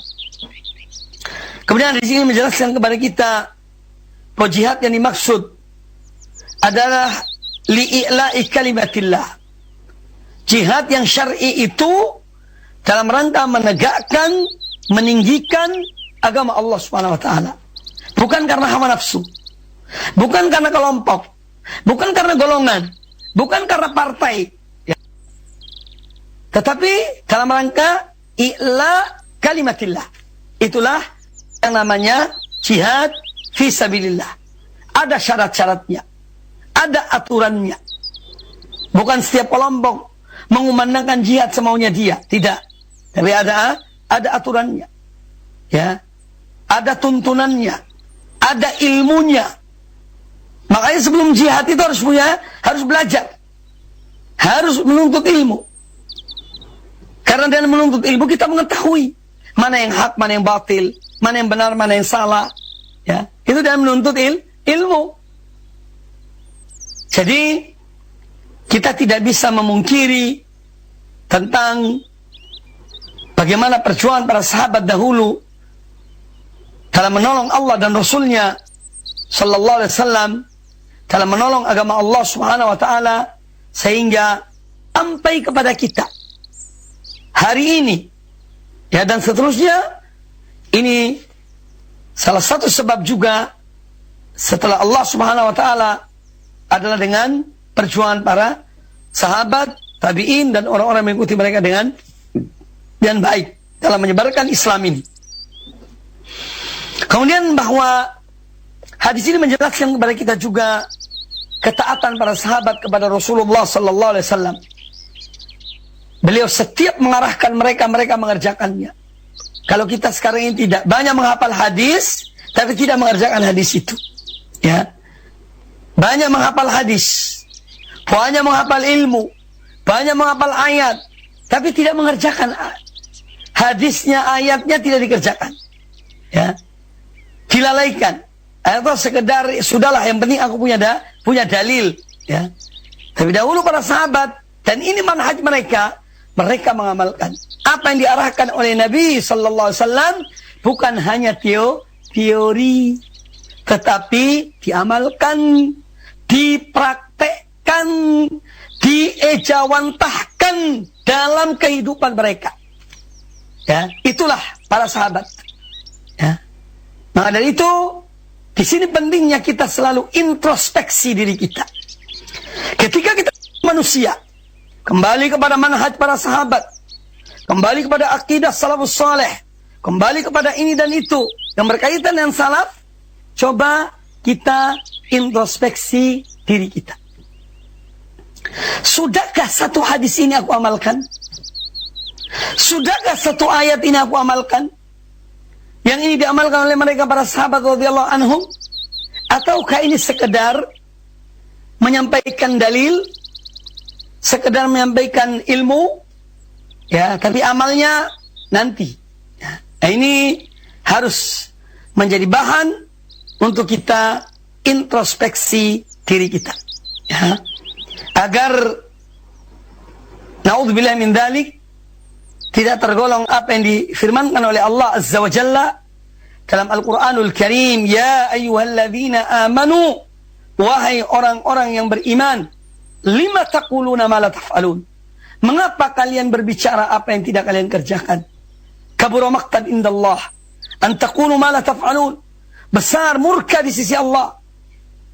Kemudian di sini menjelaskan kepada kita bahwa jihad yang dimaksud adalah li'i'la'i kalimatillah. Jihad yang syar'i itu dalam rangka menegakkan, meninggikan agama Allah Subhanahu wa ta'ala. Bukan karena hawa nafsu, bukan karena kelompok, bukan karena golongan, bukan karena partai, ya. Tetapi dalam rangka i'la kalimatillah. Itulah yang namanya jihad fi sabilillah. Ada syarat-syaratnya, ada aturannya. Bukan setiap kelompok mengumandangkan jihad semaunya dia, tidak. Tapi ada aturannya, ya, ada tuntunannya, ada ilmunya. Makanya sebelum jihad itu harus belajar, harus menuntut ilmu. Karena dengan menuntut ilmu kita mengetahui mana yang hak, mana yang batil, mana yang benar, mana yang salah. Ya, itu dengan menuntut ilmu. Jadi kita tidak bisa memungkiri tentang bagaimana perjuangan para sahabat dahulu dalam menolong Allah dan Rasulnya sallallahu alaihi wasallam, dalam menolong agama Allah Subhanahu wa ta'ala, sehingga sampai kepada kita hari ini, ya, dan seterusnya. Ini salah satu sebab juga setelah Allah Subhanahu wa ta'ala adalah dengan perjuangan para sahabat, tabi'in, dan orang-orang yang mengikuti mereka dengan baik dalam menyebarkan Islam ini. Kemudian bahwa hadis ini menjelaskan kepada kita juga ketaatan para sahabat kepada Rasulullah sallallahu alaihi wasallam. Beliau setiap mengarahkan mereka mengerjakannya. Kalau kita sekarang ini tidak banyak menghafal hadis, tapi tidak mengerjakan hadis itu, ya. Banyak menghafal hadis, banyak menghafal ilmu, banyak menghafal ayat, tapi tidak mengerjakan hadisnya, ayatnya tidak dikerjakan, ya. Dilalaikan, atau sekedar sudahlah, yang penting aku punya dalil, ya. Tapi dahulu para sahabat, dan ini manhaj mereka mengamalkan apa yang diarahkan oleh Nabi sallallahu alaihi wasallam, bukan hanya teori, tetapi diamalkan, dipraktekkan, diejawantahkan dalam kehidupan mereka. Ya, itulah para sahabat. Ya. Maka dari itu, di sini pentingnya kita selalu introspeksi diri kita. Ketika kita manusia kembali kepada manhaj para sahabat, kembali kepada akidah salafus saleh, kembali kepada ini dan itu yang berkaitan dengan salaf. Coba kita introspeksi diri kita. Sudahkah satu hadis ini aku amalkan? Sudahkah satu ayat ini aku amalkan? Yang ini diamalkan oleh mereka para sahabat radhiyallahu anhum? Ataukah ini sekedar menyampaikan dalil, sekedar menyampaikan ilmu, ya, tapi amalnya nanti. Ya. Nah, ini harus menjadi bahan untuk kita introspeksi diri kita, ya, agar naudzubillah min dzalik tidak tergolong apa yang difirmankan oleh Allah Azza wa Jalla dalam Al-Quranul Karim, ya ayyuhalladzina amanu, wahai orang-orang yang beriman, lima taquluna ma la taf'alun, mengapa kalian berbicara apa yang tidak kalian kerjakan? Kabura maqtan indallah an taqulu ma la taf'alun, besar murka di sisi Allah,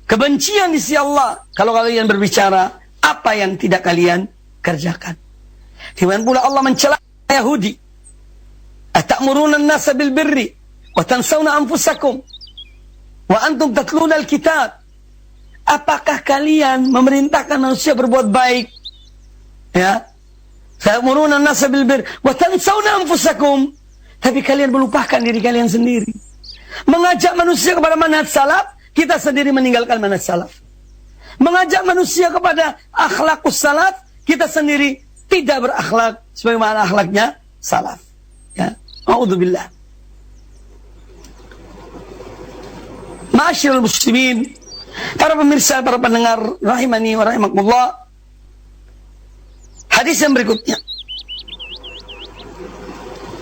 kebencian di sisi Allah kalau kalian berbicara apa yang tidak kalian kerjakan. Demikian pula Allah mencela Yahudi, atamuruna an-nasa bil birri wa tansawna anfusakum wa antum tatluna al-kitab. Apakah kalian memerintahkan manusia berbuat baik, ya, ta'muruna an-nasa bil birri wa tansawna anfusakum, tapi kalian melupakan diri kalian sendiri. Mengajak manusia kepada manhaj salaf, kita sendiri meninggalkan manhaj salaf. Mengajak manusia kepada akhlaqus salaf, kita sendiri tidak berakhlak sebagaimana akhlaknya salaf. Ya, a'udzubillah. Ma'asyiral muslimin, para pemirsa, para pendengar rahimani wa rahimakumullah. Hadis yang berikutnya.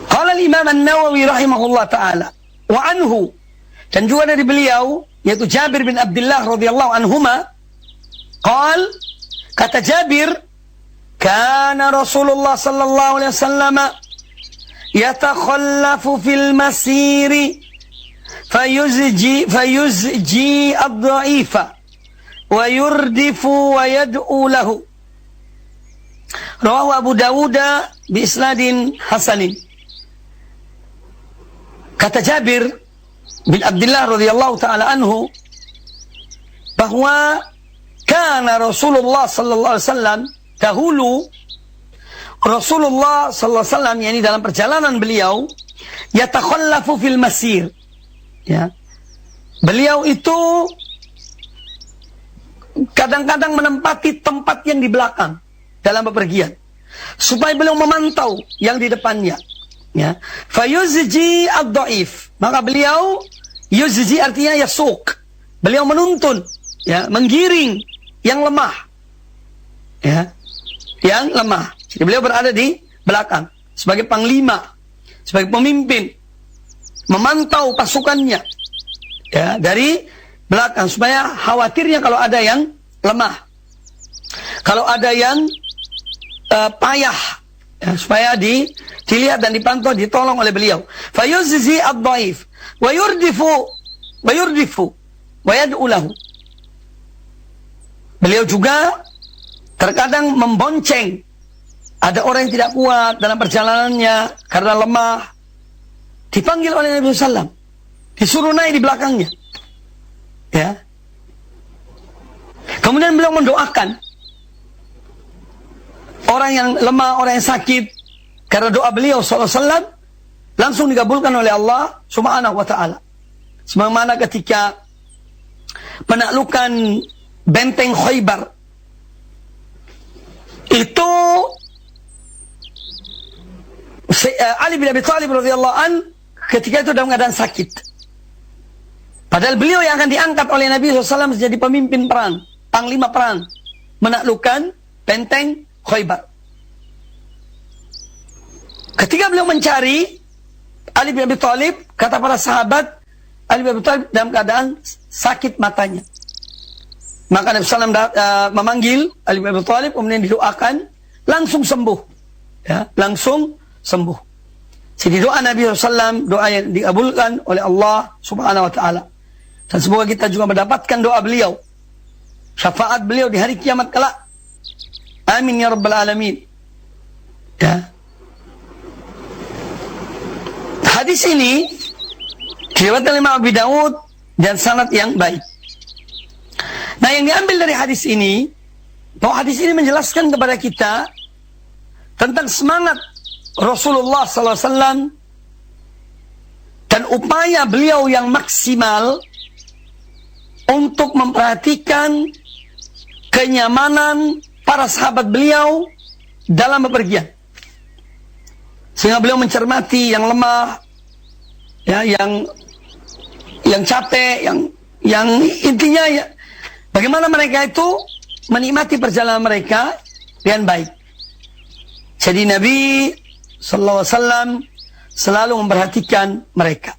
Qala al-Imam An-Nawawi rahimahullah taala wa anhu, dan juga dari beliau yaitu Jabir bin Abdullah radhiyallahu anhuma, kata Jabir, kana Rasulullah sallallahu alaihi wasallam yatakhallafu fil masiri fayuzji ad-dha'ifa wa yurdifu wa yad'u lahu. Rawahu Abu Dawud bi isnadin hasanin. Kata Jabir bin Abdullah radhiyallahu taala anhu bahwa kana Rasulullah sallallahu alaihi wasallam, dahulu Rasulullah sallallahu alaihi wasallam, yakni dalam perjalanan beliau, yatakhallafu fil masir, ya, beliau itu kadang-kadang menempati tempat yang di belakang dalam bepergian supaya beliau memantau yang di depannya, ya. Fayuzji ad-dhaif, maka beliau, yuzji artinya yasuq, beliau menuntun, ya, menggiring yang lemah, ya, yang lemah. Jadi beliau berada di belakang sebagai panglima, sebagai pemimpin, memantau pasukannya, ya, dari belakang supaya khawatirnya kalau ada yang lemah, kalau ada yang payah, ya, supaya dilihat dan dipantau, ditolong oleh beliau. Fayuzzi ad-dhaif wa yurdifu wa yad'u lahu. Beliau juga terkadang membonceng. Ada orang yang tidak kuat dalam perjalanannya karena lemah, dipanggil oleh Nabi SAW, disuruh naik di belakangnya, ya. Kemudian beliau mendoakan orang yang lemah, orang yang sakit, karena doa beliau SAW langsung dikabulkan oleh Allah Subhanahu wa ta'ala. Sebagaimana ketika penaklukan benteng Khaybar, itu Ali bin Abi Thalib radhiyallahu an ketika itu dalam keadaan sakit. Padahal beliau yang akan diangkat oleh Nabi SAW menjadi pemimpin perang, panglima perang, menaklukkan benteng Khaybar. Ketika beliau mencari Ali bin Abi Thalib, kata para sahabat, Ali bin Abi Thalib dalam keadaan sakit matanya. Maka Nabi SAW memanggil Ali bin Abi Thalib, kemudian didoakan, langsung sembuh, ya, langsung sembuh. Jadi doa Nabi SAW, doa yang dikabulkan oleh Allah Subhanahu wa ta'ala. Dan semoga kita juga mendapatkan doa beliau, syafaat beliau di hari kiamat kelak. Amin ya rabbal alamin. Ya. Hadis ini diriwayatkan oleh Imam Abu Daud dan sanad yang baik. Nah, yang diambil dari hadis ini, bahwa hadis ini menjelaskan kepada kita tentang semangat Rasulullah SAW dan upaya beliau yang maksimal untuk memperhatikan kenyamanan para sahabat beliau dalam bepergian. Sehingga beliau mencermati yang lemah, ya, yang capek, yang intinya ya, bagaimana mereka itu menikmati perjalanan mereka dengan baik. Jadi Nabi SAW selalu memperhatikan mereka.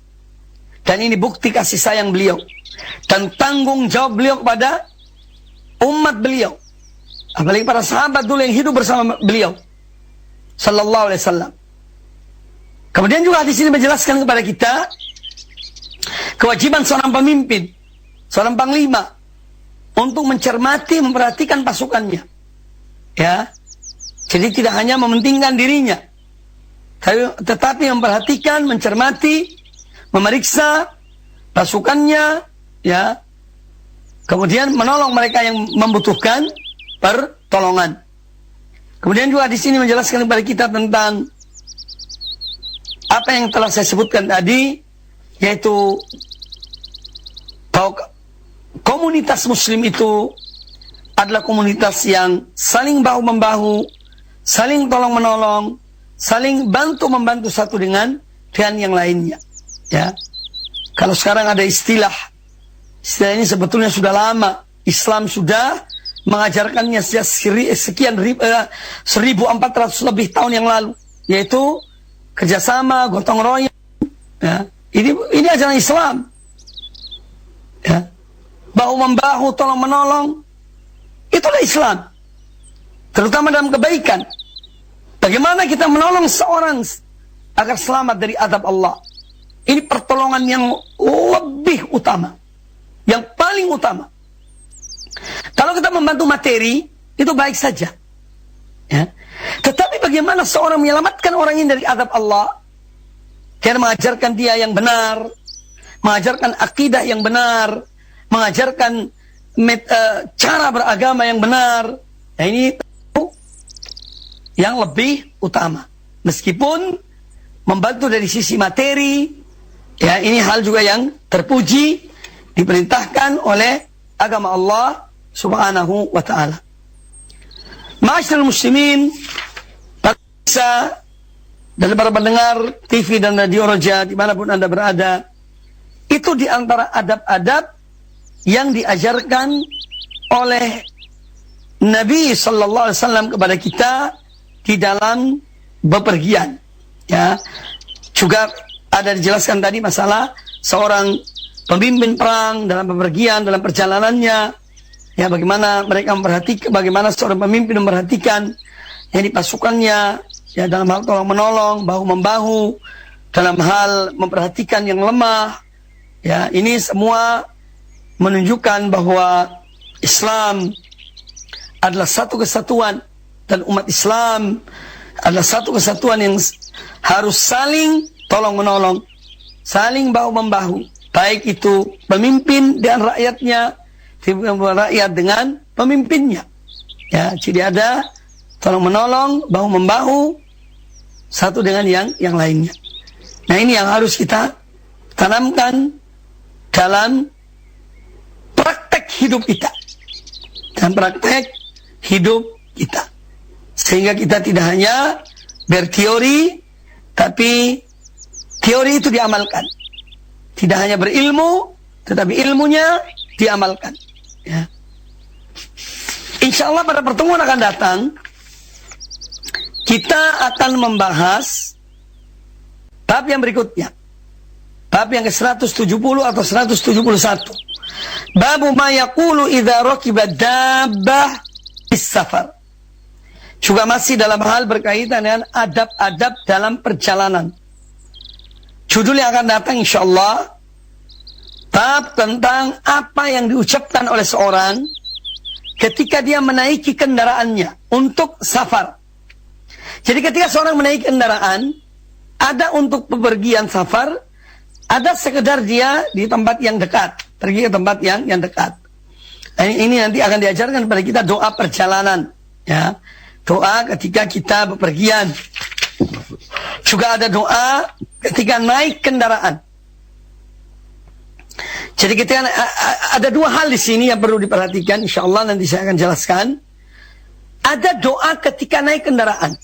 Dan ini bukti kasih sayang beliau dan tanggung jawab beliau kepada umat beliau, apalagi para sahabat dulu yang hidup bersama beliau sallallahu alaihi wasallam. Kemudian juga hadis ini menjelaskan kepada kita kewajiban seorang pemimpin, seorang panglima untuk mencermati, memperhatikan pasukannya. Ya. Jadi tidak hanya mementingkan dirinya, tetapi memperhatikan, mencermati, memeriksa pasukannya, ya. Kemudian menolong mereka yang membutuhkan pertolongan. Kemudian juga di sini menjelaskan kepada kita tentang apa yang telah saya sebutkan tadi, yaitu bahwa komunitas muslim itu adalah komunitas yang saling bahu-membahu, saling tolong-menolong, saling bantu-membantu satu dengan yang lainnya. Ya. Kalau sekarang ada istilah ini sebetulnya sudah lama. Islam sudah mengajarkannya sejak sekian 1400 lebih tahun yang lalu, yaitu kerjasama, gotong royong. Ya. Ini ajaran Islam. Ya. Bahu-membahu, tolong-menolong. Itulah Islam. Terutama dalam kebaikan. Bagaimana kita menolong seorang agar selamat dari azab Allah. Ini pertolongan yang lebih utama. Yang paling utama. Kalau kita membantu materi, itu baik saja. Ya. Tetapi bagaimana seorang menyelamatkan orang ini dari azab Allah? Dia mengajarkan dia yang benar, mengajarkan akidah yang benar, mengajarkan cara beragama yang benar. Nah, ini yang lebih utama. Meskipun membantu dari sisi materi, ya, ini hal juga yang terpuji, diperintahkan oleh agama Allah Subhanahu wa ta'ala. Ma'asyiral muslimin, pemirsa dan para pendengar TV dan radio Roja dimanapun Anda berada, itu diantara adab-adab yang diajarkan oleh Nabi Sallallahu Alaihi Wasallam kepada kita di dalam bepergian. Ya, juga ada dijelaskan tadi masalah seorang pemimpin perang dalam bepergian, dalam perjalanannya. Ya, bagaimana mereka memperhatikan, bagaimana seorang pemimpin memperhatikan yang di pasukannya, ya, dalam hal tolong menolong, bahu membahu, dalam hal memperhatikan yang lemah. Ya, ini semua menunjukkan bahwa Islam adalah satu kesatuan dan umat Islam adalah satu kesatuan yang harus saling tolong menolong, saling bahu membahu, baik itu pemimpin dan rakyatnya, rakyat dengan pemimpinnya. Ya, jadi ada tolong menolong, bahu membahu satu dengan yang lainnya. Nah, ini yang harus kita tanamkan dalam praktek hidup kita, dan praktek hidup kita, sehingga kita tidak hanya berteori, tapi teori itu diamalkan. Tidak hanya berilmu, tetapi ilmunya diamalkan. Ya. Insya Allah pada pertemuan akan datang, kita akan membahas bab yang berikutnya, bab yang ke-170 atau 171. Babu ma yaqulu idza rakiba dabbah bis-safar. Juga masih dalam hal berkaitan dengan adab-adab dalam perjalanan. Judul yang akan datang insyaallah bab tentang apa yang diucapkan oleh seorang ketika dia menaiki kendaraannya untuk safar. Jadi ketika seorang menaiki kendaraan, Ada untuk bepergian safar, ada sekedar dia di tempat yang dekat, pergi ke tempat yang dekat. Ini nanti akan diajarkan kepada kita doa perjalanan, ya. Doa ketika kita bepergian. Juga ada doa ketika naik kendaraan. Jadi kita ada dua hal di sini yang perlu diperhatikan. Insya Allah nanti saya akan jelaskan. Ada doa ketika naik kendaraan.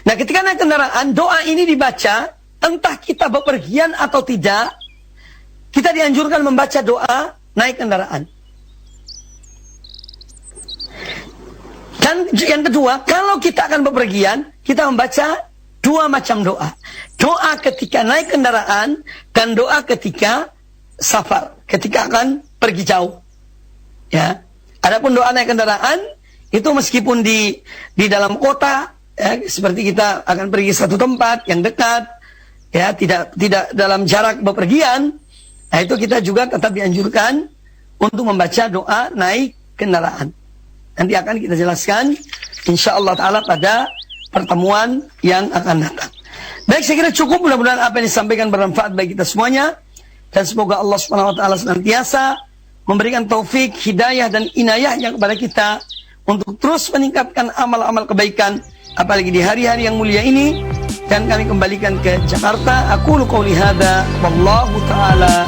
Nah, ketika naik kendaraan, doa ini dibaca. Entah kita bepergian atau tidak, kita dianjurkan membaca doa naik kendaraan. Dan yang kedua, kalau kita akan bepergian, kita membaca dua macam doa. Doa ketika naik kendaraan dan doa ketika safar, ketika akan pergi jauh. Ya. Adapun doa naik kendaraan itu meskipun di dalam kota, ya, seperti kita akan pergi satu tempat yang dekat, ya, tidak dalam jarak bepergian, nah itu kita juga tetap dianjurkan untuk membaca doa naik kendaraan. Nanti akan kita jelaskan insyaallah taala pada pertemuan yang akan datang. Baik, saya kira cukup, mudah-mudahan apa yang disampaikan bermanfaat bagi kita semuanya, dan semoga Allah Subhanahu wa taala senantiasa memberikan taufik, hidayah dan inayahnya kepada kita untuk terus meningkatkan amal-amal kebaikan, apalagi di hari-hari yang mulia ini. Dan kami kembalikan ke Jakarta. Aku qouli hadza wallahu taala